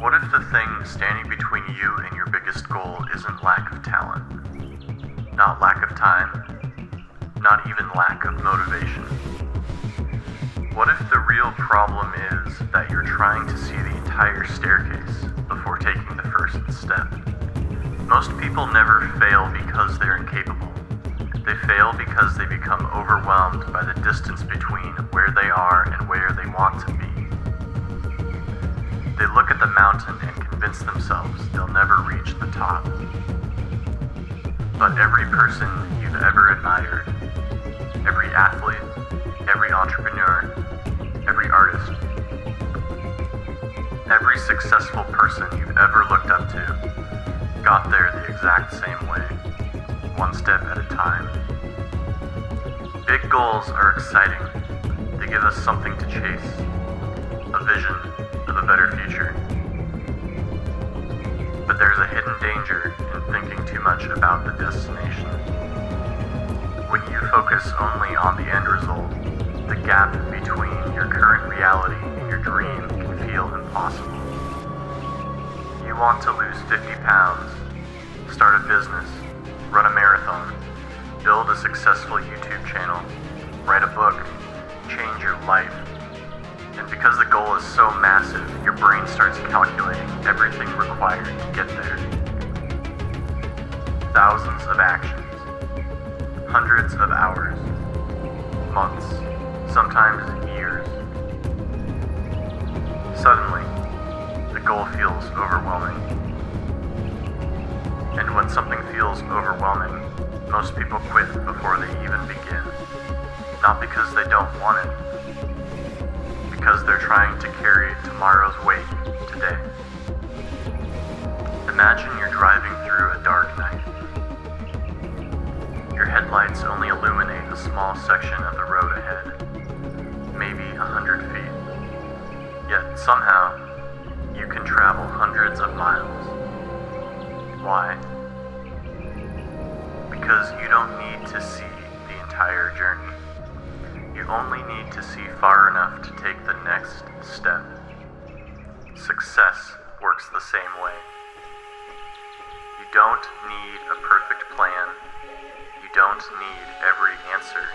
What if the thing standing between you and your biggest goal isn't lack of talent, not lack of time, not even lack of motivation? What if the real problem is that you're trying to see the entire staircase before taking the first step? Most people never fail because they're incapable. They fail because they become overwhelmed by the distance between where they are and where they want to be. They look at the mountain and convince themselves they'll never reach the top. But every person you've ever admired, every athlete, every entrepreneur, every artist, every successful person you've ever looked up to got there the exact same way, one step at a time. Big goals are exciting. They give us something to chase, a vision of a better future. But there's a hidden danger in thinking too much about the destination. When you focus only on the end result, the gap between your current reality and your dream can feel impossible. You want to lose 50 pounds, start a business, run a marathon, build a successful YouTube channel, write a book, change your life. And because the goal is so massive, your brain starts calculating everything required to get there. Thousands of actions, hundreds of hours, months, sometimes years. Suddenly, the goal feels overwhelming. And when something feels overwhelming, most people quit before they even begin. Not because they don't want it, because they're trying to carry tomorrow's weight today. Imagine you're driving through a dark night. Your headlights only illuminate a small section of the road ahead, maybe 100 feet. Yet somehow, you can travel hundreds of miles. Why? Because you don't need to see the entire journey. You only need to see far enough to take the next step. Success works the same way. You don't need a perfect plan. You don't need every answer.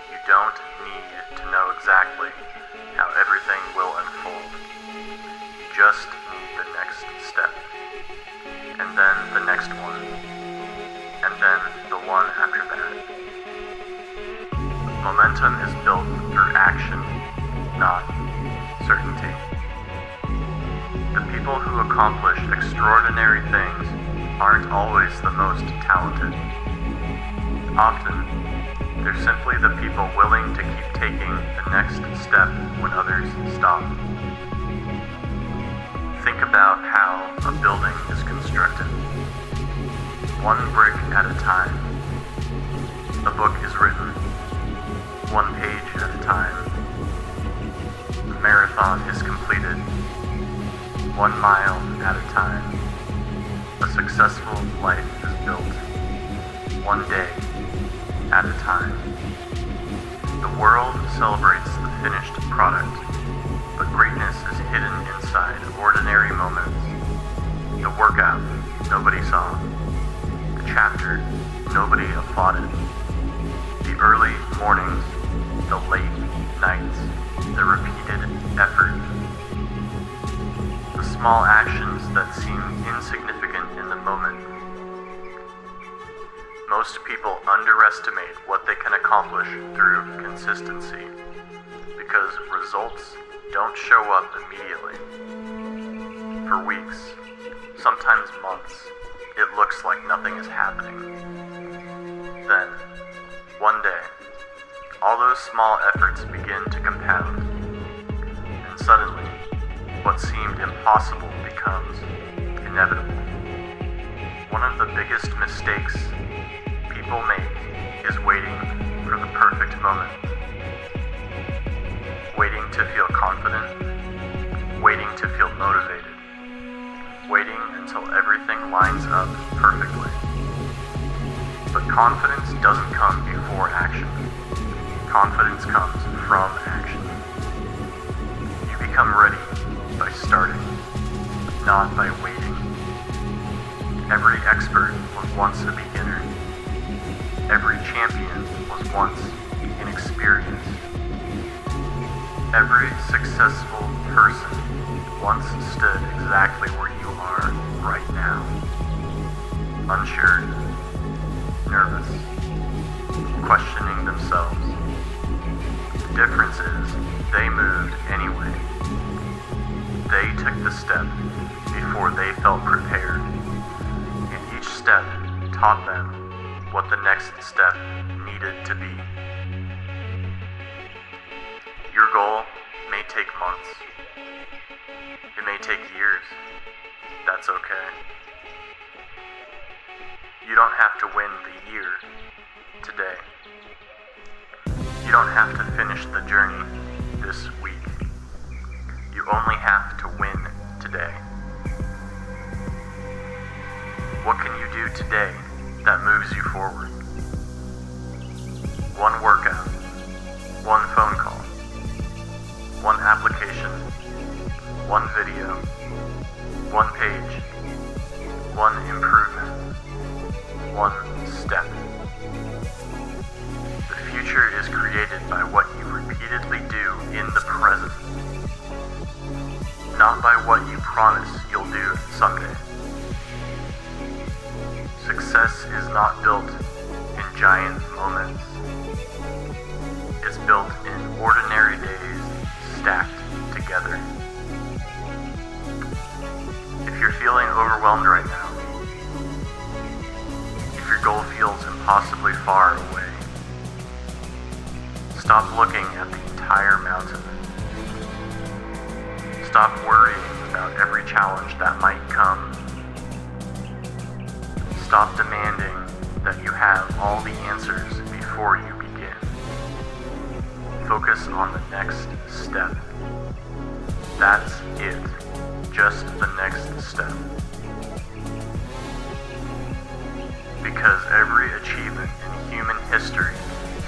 You don't need to know exactly how everything will unfold. You just need the next step. And then the next one. And then the one after that. Momentum is built through action, not certainty. The people who accomplish extraordinary things aren't always the most talented. Often, they're simply the people willing to keep taking the next step when others stop. Think about how a building is constructed. One brick at a time. A book is written. One page at a time. The marathon is completed. 1 mile at a time. A successful life is built. One day at a time. The world celebrates the finished product, but greatness is hidden inside ordinary moments. The workout nobody saw. The chapter nobody applauded. The early mornings, the late nights, the repeated effort. The small actions that seem insignificant in the moment. Most people underestimate what they can accomplish through consistency, because results don't show up immediately. For weeks, sometimes months, it looks like nothing is happening. Then, one day, all those small efforts begin to compound, and suddenly, what seemed impossible becomes inevitable. One of the biggest mistakes people make is waiting for the perfect moment. Waiting to feel confident, waiting to feel motivated, waiting until everything lines up perfectly. But confidence doesn't come before action. Confidence comes from action. You become ready by starting, not by waiting. Every expert was once a beginner. Every champion was once inexperienced. Every successful person once stood exactly where you are right now. Unsure, nervous, questioning themselves. The difference is they moved anyway. They took the step before they felt prepared, and each step taught them what the next step needed to be. Your goal may take months. It may take years. That's okay. You don't have to win the year today. You don't have to finish the journey this week. You only have to win today. What can you do today that moves you forward? One workout, one phone call, one application, one video, one page, one improvement, one step. The future is created by what you repeatedly do in the present, not by what you promise you'll do someday. Success is not built in giant moments. It's built in ordinary days stacked together. If you're feeling overwhelmed right now, if your goal feels impossibly far away, stop looking at the entire mountain. Stop worrying about every challenge that might come. Stop demanding that you have all the answers before you begin. Focus on the next step. That's it. Just the next step. Because every achievement in human history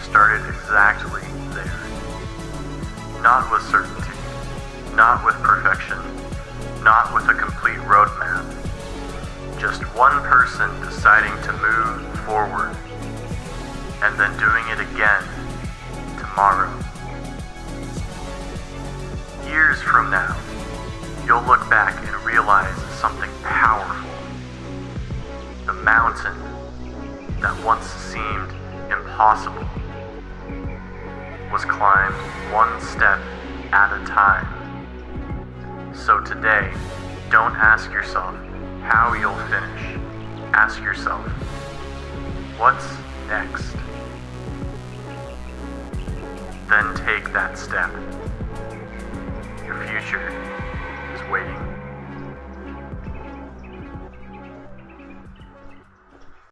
started exactly there. Not with certainty, not with perfection, not with a complete roadmap. Just one person deciding to move forward and then doing it again tomorrow. Years from now, you'll look back and realize something powerful. The mountain that once seemed impossible was climbed one step at a time. So today, don't ask yourself how you'll finish. Ask yourself, what's next? Then take that step. Your future